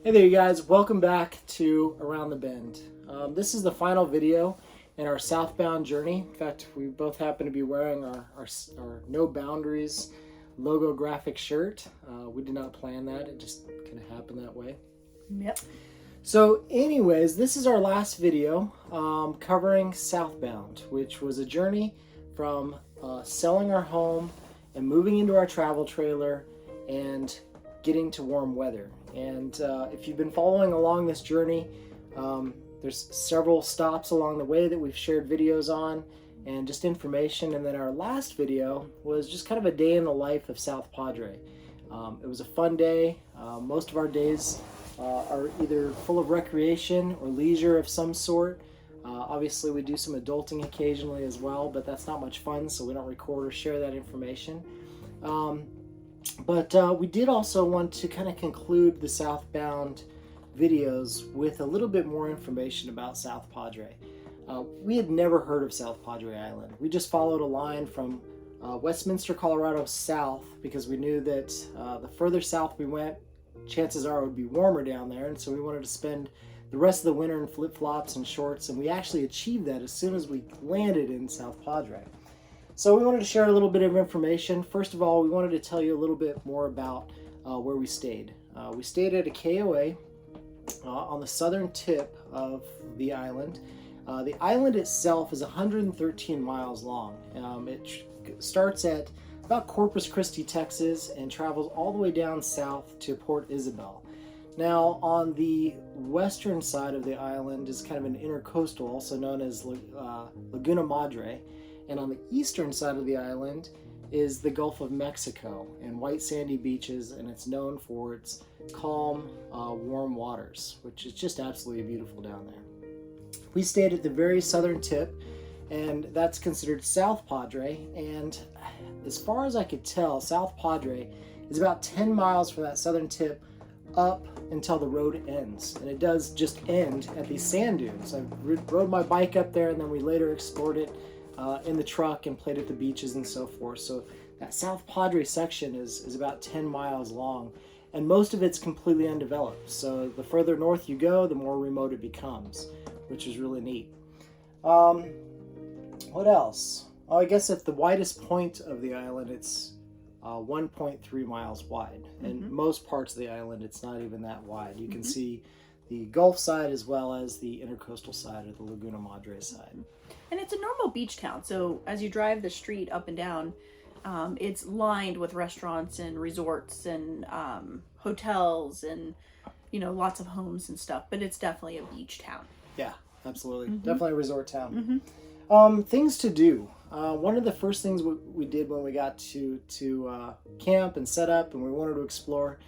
Hey there, you guys. Welcome back to Around the Bend. This is the final video in our southbound journey. In fact, we both happen to be wearing our No Boundaries logo graphic shirt. We did not plan that. It just kind of happened that way. Yep. So anyways, this is our last video covering southbound, which was a journey from selling our home and moving into our travel trailer and getting to warm weather. And if you've been following along this journey, there's several stops along the way that we've shared videos on and just information. And then our last video was just kind of a day in the life of South Padre. It was a fun day. Most of our days are either full of recreation or leisure of some sort. Obviously, we do some adulting occasionally as well, but that's not much fun, so we don't record or share that information. But we did also want to kind of conclude the southbound videos with a little bit more information about South Padre. We had never heard of South Padre Island. We just followed a line from Westminster, Colorado south because we knew that the further south we went, chances are it would be warmer down there, and so we wanted to spend the rest of the winter in flip-flops and shorts, and we actually achieved that as soon as we landed in South Padre. So we wanted to share a little bit of information. First of all, we wanted to tell you a little bit more about where we stayed. We stayed at a KOA on the southern tip of the island. The island itself is 113 miles long. It starts at about Corpus Christi, Texas, and travels all the way down south to Port Isabel. Now, on the western side of the island is kind of an intercoastal, also known as Laguna Madre. And on the eastern side of the island is the Gulf of Mexico and white sandy beaches, and it's known for its calm, warm waters, which is just absolutely beautiful down there. We stayed at the very southern tip, and that's considered South Padre, and as far as I could tell, South Padre is about 10 miles from that southern tip up until the road ends, and it does just end at these sand dunes. I rode my bike up there, and then we later explored it in the truck and played at the beaches and so forth. So that South Padre section is about 10 miles long, and most of it's completely undeveloped. So the further north you go, the more remote it becomes, which is really neat. What else? Oh, I guess at the widest point of the island, it's 1.3 miles wide. And most parts of the island, it's not even that wide. You can see the Gulf side as well as the intercoastal side or the Laguna Madre side. And it's a normal beach town, so as you drive the street up and down, it's lined with restaurants and resorts and hotels and, you know, lots of homes and stuff, but it's definitely a beach town. Yeah, absolutely. Definitely a resort town. Mm-hmm. Things to do. One of the first things we did when we got to camp and set up and we wanted to explore,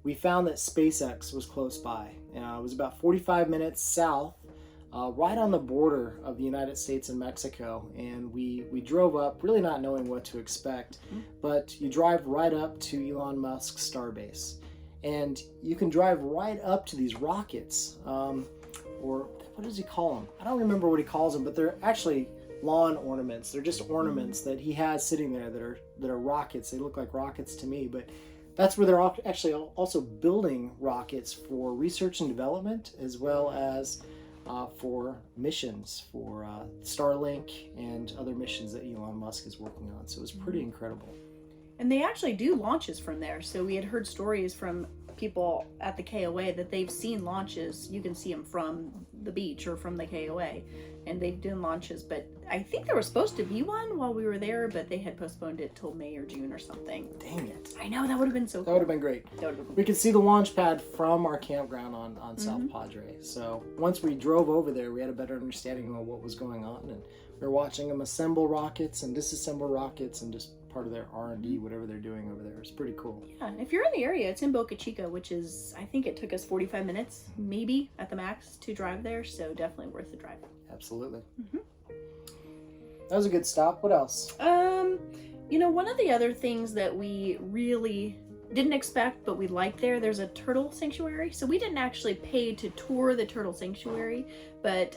we found that SpaceX was close by. It was about 45 minutes south, right on the border of the United States and Mexico, and we drove up really not knowing what to expect, but you drive right up to Elon Musk's starbase, and you can drive right up to these rockets, or what does he call them? I don't remember what he calls them, but they're actually lawn ornaments. They're just ornaments that he has sitting there that are rockets. They look like rockets to me, but that's where they're actually also building rockets for research and development, as well as for missions, for Starlink and other missions that Elon Musk is working on. So it was pretty incredible. And they actually do launches from there. So we had heard stories from people at the KOA that they've seen launches. You can see them from the beach or from the KOA, and they've done launches. But I think there was supposed to be one while we were there, but they had postponed it till May or June or something. Dang it. I know, that would have been so cool. That would have been great. We could see the launch pad from our campground on South Padre. So once we drove over there, we had a better understanding of what was going on, and we were watching them assemble rockets and disassemble rockets and just part of their R&D, whatever they're doing over there. It's pretty cool. Yeah, if you're in the area, it's in Boca Chica, which is, I think it took us 45 minutes, maybe at the max, to drive there. So definitely worth the drive. Absolutely. That was a good stop. What else? You know, one of the other things that we really didn't expect, but we liked there's a turtle sanctuary. So we didn't actually pay to tour the turtle sanctuary, but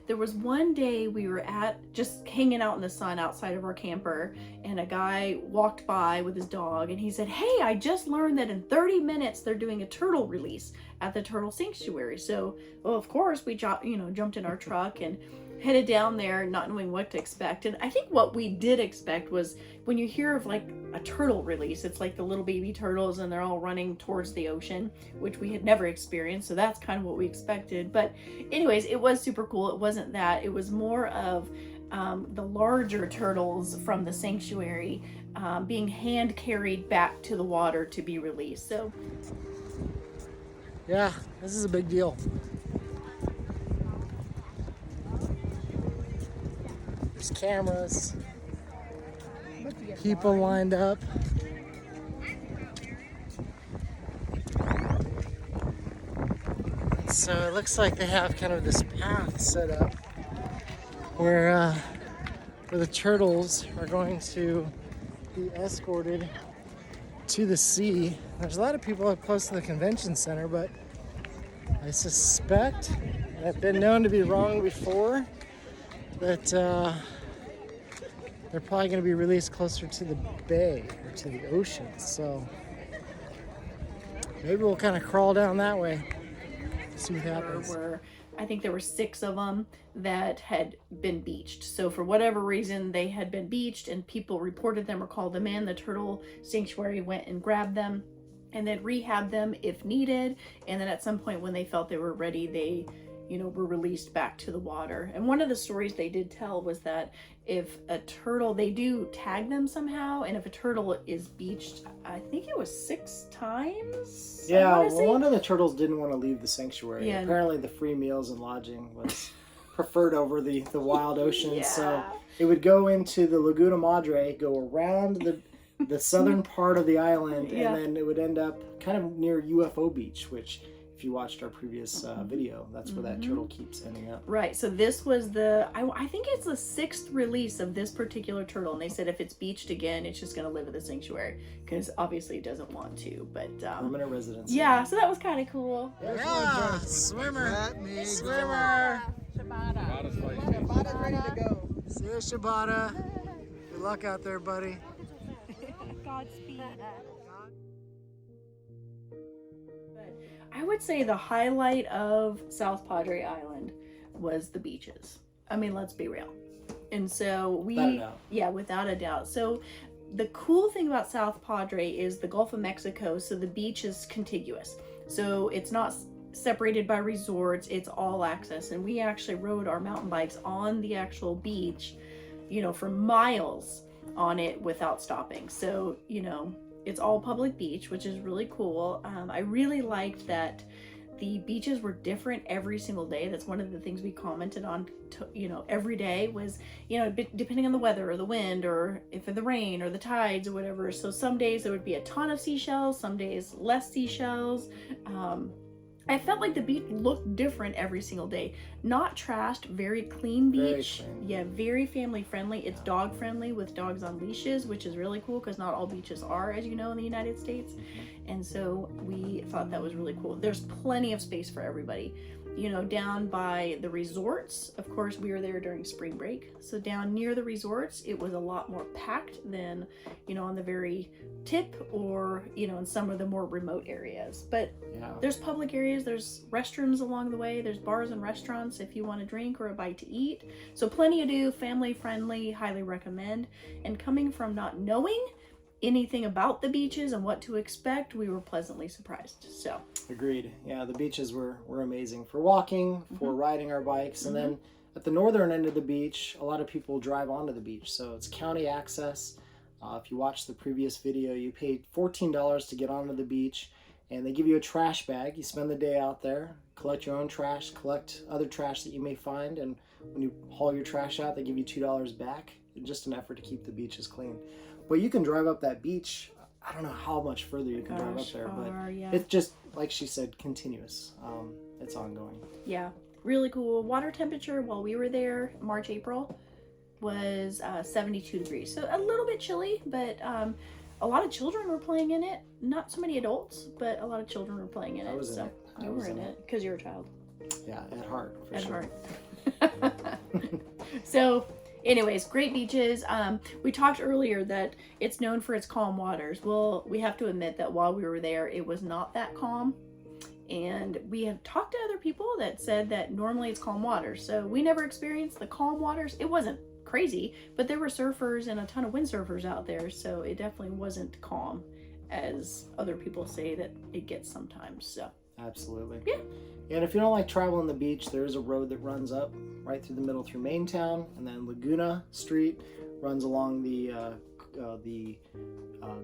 there was one day we were just hanging out in the sun outside of our camper, and a guy walked by with his dog, and he said, "Hey, I just learned that in 30 minutes they're doing a turtle release at the turtle sanctuary." So, well, of course we jumped in our truck and headed down there, not knowing what to expect. And I think what we did expect was, when you hear of like a turtle release, it's like the little baby turtles and they're all running towards the ocean, which we had never experienced. So that's kind of what we expected. But anyways, it was super cool. It wasn't that. It was more of the larger turtles from the sanctuary being hand carried back to the water to be released. So yeah, this is a big deal. There's cameras, people lined up. So it looks like they have kind of this path set up where the turtles are going to be escorted to the sea. There's a lot of people up close to the convention center, but I suspect, and I've been known to be wrong before, that they're probably going to be released closer to the bay or to the ocean. So maybe we'll kind of crawl down that way, see what happens. I think there were 6 of them that had been beached. So for whatever reason, they had been beached and people reported them or called them in. The turtle sanctuary went and grabbed them and then rehabbed them if needed. And then at some point when they felt they were ready, they were released back to the water. And one of the stories they did tell was that if a turtle, they do tag them somehow, and if a turtle is beached, I think it was 6 times. Yeah, well, one of the turtles didn't want to leave the sanctuary. Yeah. Apparently the free meals and lodging was preferred over the wild ocean. Yeah. So it would go into the Laguna Madre, go around the southern part of the island, Yeah. and then it would end up kind of near UFO Beach, which, if you watched our previous video, that's where that turtle keeps ending up. Right, so this was I think it's the 6th release of this particular turtle, and they said if it's beached again, it's just going to live at the sanctuary, because obviously it doesn't want to, but Permanent residence. yeah, so that was kind of cool. Yeah, swimmer. Swimmer. Shabata's ready to go. See you, Shabata. Good luck out there, buddy. Godspeed. I would say the highlight of South Padre Island was the beaches. I mean, let's be real. And so Without a doubt. yeah, without a doubt. So the cool thing about South Padre is the Gulf of Mexico, so the beach is contiguous. So it's not separated by resorts, it's all access. And we actually rode our mountain bikes on the actual beach, for miles on it without stopping. So, it's all public beach, which is really cool. I really liked that the beaches were different every single day. That's one of the things we commented on, every day was, depending on the weather or the wind or if the rain or the tides or whatever. So some days there would be a ton of seashells, some days less seashells. I felt like the beach looked different every single day. Not trashed, very clean beach. Yeah, very family friendly. It's dog friendly with dogs on leashes, which is really cool because not all beaches are, as you know, in the United States. And so we thought that was really cool. There's plenty of space for everybody. Down by the resorts, of course, we were there during spring break. So down near the resorts, it was a lot more packed than, on the very tip or, in some of the more remote areas. But Yeah. there's public areas, there's restrooms along the way, there's bars and restaurants if you want a drink or a bite to eat. So plenty to do, family friendly, highly recommend. And coming from not knowing anything about the beaches and what to expect, we were pleasantly surprised. So Agreed. Yeah, the beaches were amazing for walking, for riding our bikes, and then at the northern end of the beach, a lot of people drive onto the beach, so it's county access. If you watched the previous video, you paid $14 to get onto the beach, and they give you a trash bag. You spend the day out there, collect your own trash, collect other trash that you may find, and when you haul your trash out, they give you $2 back. Just an effort to keep the beaches clean. But you can drive up that beach. I don't know how much further you can drive up there, but yeah. it's just, like she said, continuous. It's ongoing. Yeah, really cool. Water temperature while we were there, March, April, was 72 degrees. So a little bit chilly, but a lot of children were playing in it. Not so many adults, but a lot of children were playing in it. I was in it. You were in it because you're a child. Yeah, at heart. For At sure. heart. So, anyways, great beaches. We talked earlier that it's known for its calm waters. Well, we have to admit that while we were there, it was not that calm. And we have talked to other people that said that normally it's calm waters. So we never experienced the calm waters. It wasn't crazy, but there were surfers and a ton of windsurfers out there. So it definitely wasn't calm as other people say that it gets sometimes. So Absolutely. Yeah. And if you don't like traveling the beach, there is a road that runs up right through the middle through Main Town, and then Laguna Street runs along the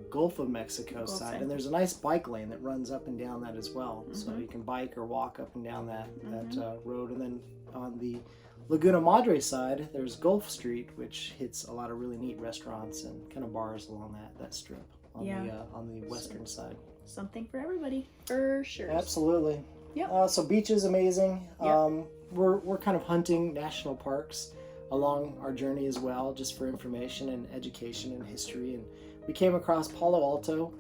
Gulf of Mexico side, and there's a nice bike lane that runs up and down that as well. So you can bike or walk up and down that road. And then on the Laguna Madre side, there's Gulf Street, which hits a lot of really neat restaurants and kind of bars along that strip on the western side. something for everybody, for sure. Absolutely. Yep. So beach is amazing. Yep. We're kind of hunting national parks along our journey as well, just for information and education and history. And we came across Palo Alto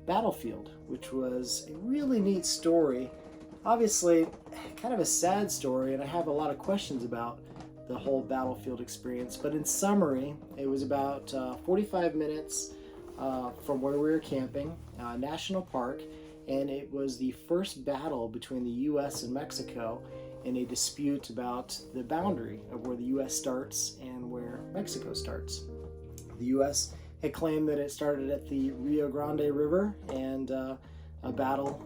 battlefield, which was a really neat story. Obviously, kind of a sad story, and I have a lot of questions about the whole battlefield experience. But in summary, it was about 45 minutes from where we were camping, national park, and it was the first battle between the U.S. and Mexico in a dispute about the boundary of where the U.S. starts and where Mexico starts. The U.S. had claimed that it started at the Rio Grande River, and a battle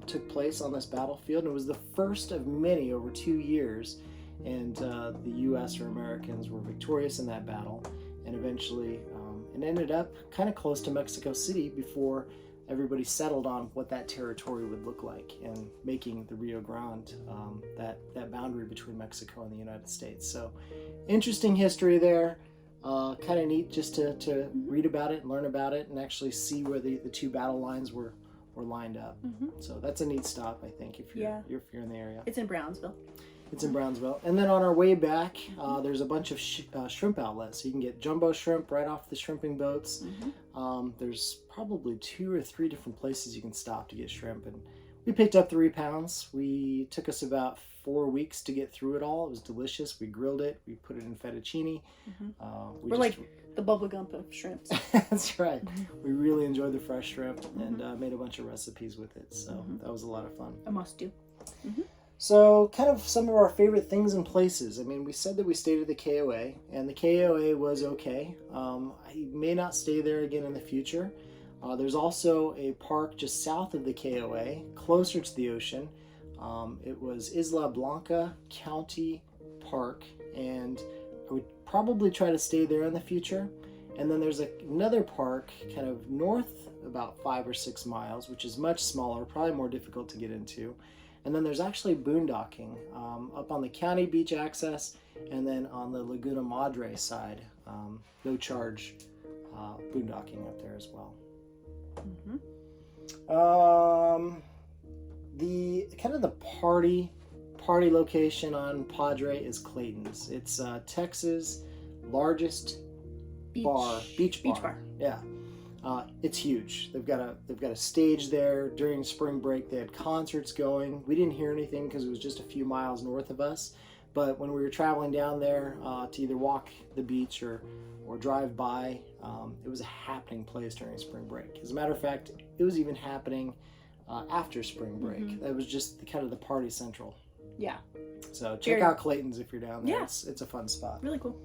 took place on this battlefield, and it was the first of many over 2 years, and the U.S. or Americans were victorious in that battle, and eventually it ended up kind of close to Mexico City before everybody settled on what that territory would look like, and making the Rio Grande that boundary between Mexico and the United States. So interesting history there. Kind of neat just to read about it and learn about it and actually see where the two battle lines were lined up. So that's a neat stop, I think, if you're in the area. It's in Brownsville. It's in Brownsville. And then on our way back, there's a bunch of shrimp outlets. So you can get jumbo shrimp right off the shrimping boats. There's probably 2 or 3 different places you can stop to get shrimp. And we picked up 3 pounds. We took us about 4 weeks to get through it all. It was delicious. We grilled it. We put it in fettuccine. We're like the bubble gum of shrimps. That's right. We really enjoyed the fresh shrimp and made a bunch of recipes with it. So that was a lot of fun. A must do. So kind of some of our favorite things and places. I mean, we said that we stayed at the KOA, and the KOA was okay. I may not stay there again in the future. There's also a park just south of the KOA, closer to the ocean. It was Isla Blanca County Park, and I would probably try to stay there in the future. And then there's another park kind of north about 5 or 6 miles, which is much smaller, probably more difficult to get into. And then there's actually boondocking up on the county beach access, and then on the Laguna Madre side, no charge boondocking up there as well. The kind of the party location on Padre is Claytons. It's Texas' largest beach bar. Yeah. It's huge. They've got a stage there. During spring break, they had concerts going. We didn't hear anything because it was just a few miles north of us. But when we were traveling down there to either walk the beach or drive by, it was a happening place during spring break. As a matter of fact, it was even happening after spring break. That was just kind of the party central. Yeah. So check out Clayton's if you're down there. Yeah. It's a fun spot. Really cool.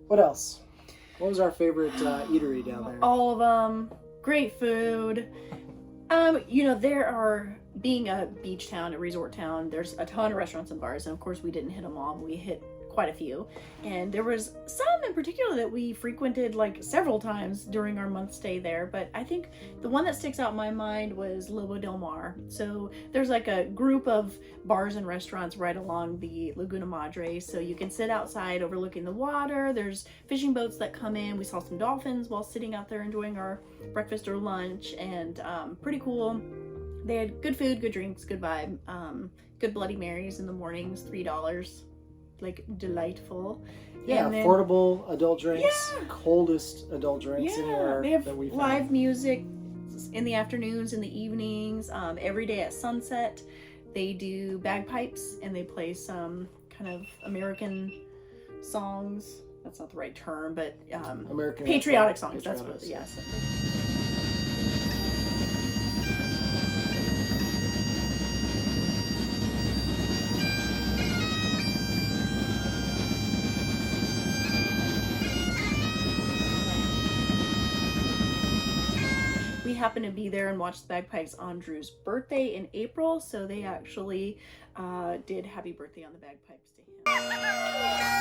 What else? What was our favorite eatery down there? All of them. Great food. There are, being a beach town, a resort town, there's a ton of restaurants and bars, and of course we didn't hit them all, but we hit quite a few. And there was some in particular that we frequented like several times during our month stay there, but I think the one that sticks out in my mind was Lobo del Mar. So there's like a group of bars and restaurants right along the Laguna Madre, so you can sit outside overlooking the water. There's fishing boats that come in. We saw some dolphins while sitting out there enjoying our breakfast or lunch, and pretty cool. They had good food, good drinks, good vibe, good Bloody Marys in the mornings, $3. Like delightful. Yeah, And then- affordable adult drinks, coldest adult drinks anywhere they have that we've live found. music in the afternoons, in the evenings, every day at sunset. They do bagpipes and they play some kind of American songs. That's not the right term, but American patriotic anthem. songs. That's what. Patriotic, Yes. We happened to be there and watched the bagpipes on Drew's birthday in April, so they actually did happy birthday on the bagpipes to him.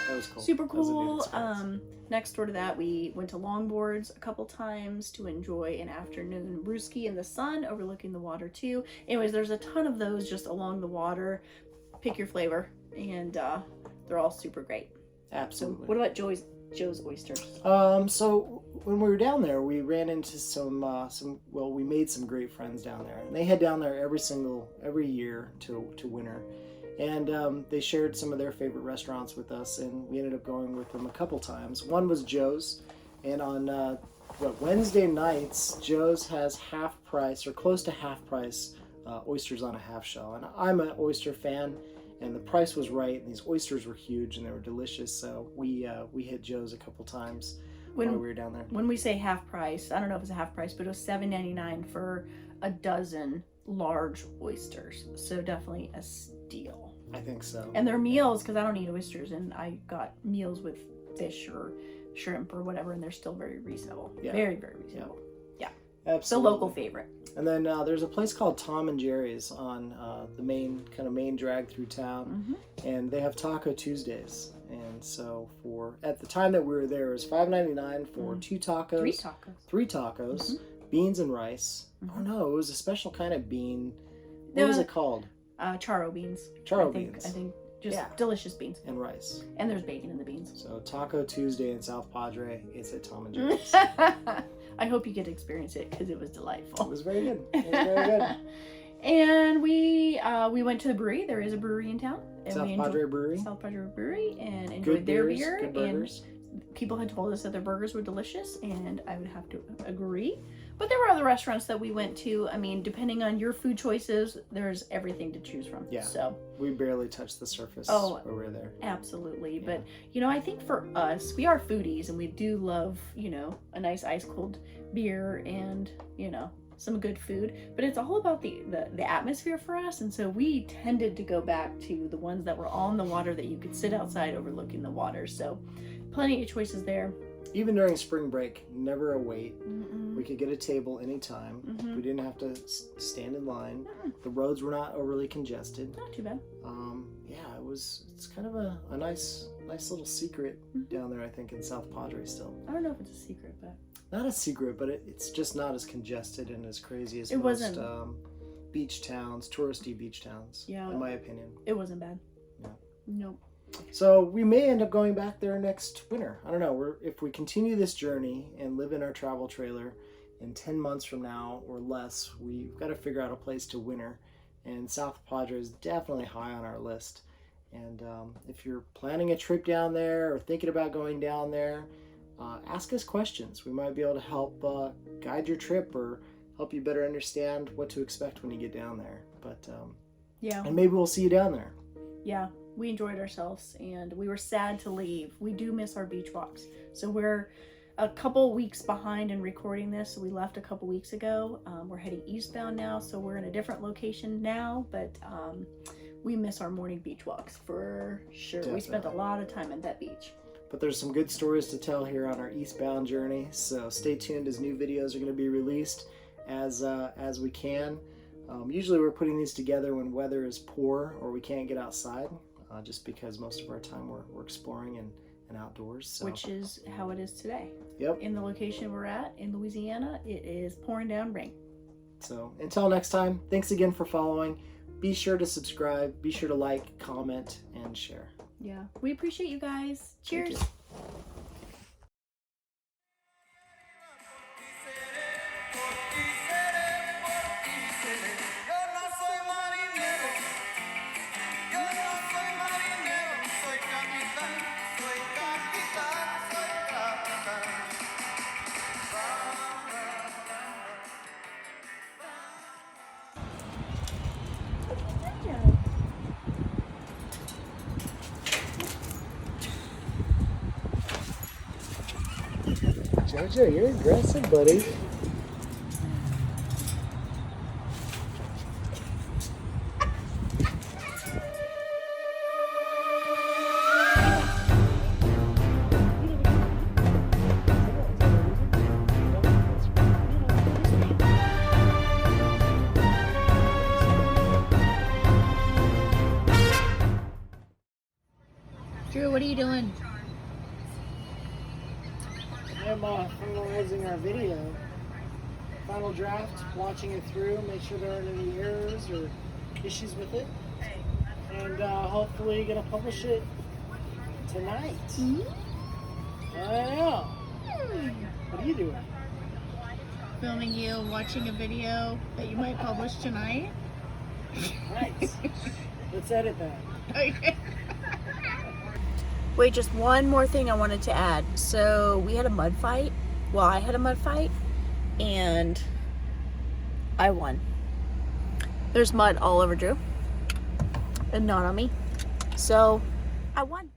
That was cool. Super That was a neat cool. experience. Next door to that, we went to Longboards a couple times to enjoy an afternoon brewski in the sun overlooking the water too. Anyways, there's a ton of those just along the water. Pick your flavor, and they're all super great. So, Absolutely. what about Joe's Oysters? So when we were down there, we ran into we made some great friends down there. And they head down there every year to winter. And they shared some of their favorite restaurants with us, and we ended up going with them a couple times. One was Joe's, and on Wednesday nights, Joe's has half price or close to half price oysters on a half shell. And I'm an oyster fan, and the price was right, and these oysters were huge and they were delicious. So we hit Joe's a couple times while we were down there. When we say half price, I don't know if it's a half price, but it was $7.99 for a dozen large oysters. So definitely a steal. I think so. And their meals, because I don't eat oysters, and I got meals with fish or shrimp or whatever, and they're still very reasonable. Yeah. Very, very reasonable. Yeah. Absolutely. It's a local favorite. And then there's a place called Tom and Jerry's on the main drag through town, and they have Taco Tuesdays. And so at the time that we were there, it was $5.99 for 2 tacos, 3 tacos, beans and rice. Oh no, it was a special kind of bean. What was it called? Charo beans. Beans. I think just delicious beans. And rice. And there's bacon in the beans. So Taco Tuesday in South Padre, it's at Tom and Jerry's. I hope you get to experience it because it was delightful. It was very good. It was very good. And we went to the brewery. There is a brewery in town. And South Padre Brewery. South Padre Brewery, and enjoyed Good their beers, beer. good burgers. And people had told us that their burgers were delicious, and I would have to agree. But there were other restaurants that we went to. I mean, depending on your food choices, there's everything to choose from. Yeah. So We barely touched the surface Oh, when we were there. absolutely. Yeah. But, I think for us, we are foodies, and we do love, a nice ice cold beer and, some good food. But it's all about the atmosphere for us. And so we tended to go back to the ones that were on the water that you could sit outside overlooking the water. So plenty of choices there. Even during spring break, never a wait. Mm-mm. We could get a table anytime. Mhm. We didn't have to stand in line. The roads were not overly congested. Not too bad. It's kind of a nice little secret down there, I think, in South Padre still. I don't know if it's a secret, but Not a secret, but it's just not as congested and as crazy as It most wasn't. Beach towns, touristy beach towns, Yeah. in my opinion. it wasn't bad. No. Nope. So we may end up going back there next winter. I don't know. If we continue this journey and live in our travel trailer in 10 months from now or less, we've got to figure out a place to winter. And South Padre is definitely high on our list. And if you're planning a trip down there or thinking about going down there, ask us questions. We might be able to help guide your trip or help you better understand what to expect when you get down there. But Yeah. and maybe we'll see you down there. Yeah. We enjoyed ourselves, and we were sad to leave. We do miss our beach walks. So we're a couple weeks behind in recording this. So we left a couple weeks ago. We're heading eastbound now, so we're in a different location now, but we miss our morning beach walks for sure. We spent a Definitely. lot of time at that beach. But there's some good stories to tell here on our eastbound journey, so stay tuned as new videos are going to be released as we can. Usually we're putting these together when weather is poor or we can't get outside, just because most of our time we're exploring and outdoors. So. Which is how it is today. Yep. In the location we're at in Louisiana, it is pouring down rain. So until next time, thanks again for following. Be sure to subscribe, be sure to like, comment, and share. Yeah. We appreciate you guys. Thank Cheers. you. Roger, you're aggressive, buddy. Drew, what are you doing? I'm finalizing our video. Final draft, watching it through, make sure there aren't any errors or issues with it. And hopefully gonna publish it tonight. I know. What are you doing? Filming you watching a video that you might publish tonight. Nice. Let's edit that. Okay. Wait, just one more thing I wanted to add. So we had a mud fight. Well, I had a mud fight and I won. There's mud all over Drew and not on me. So I won.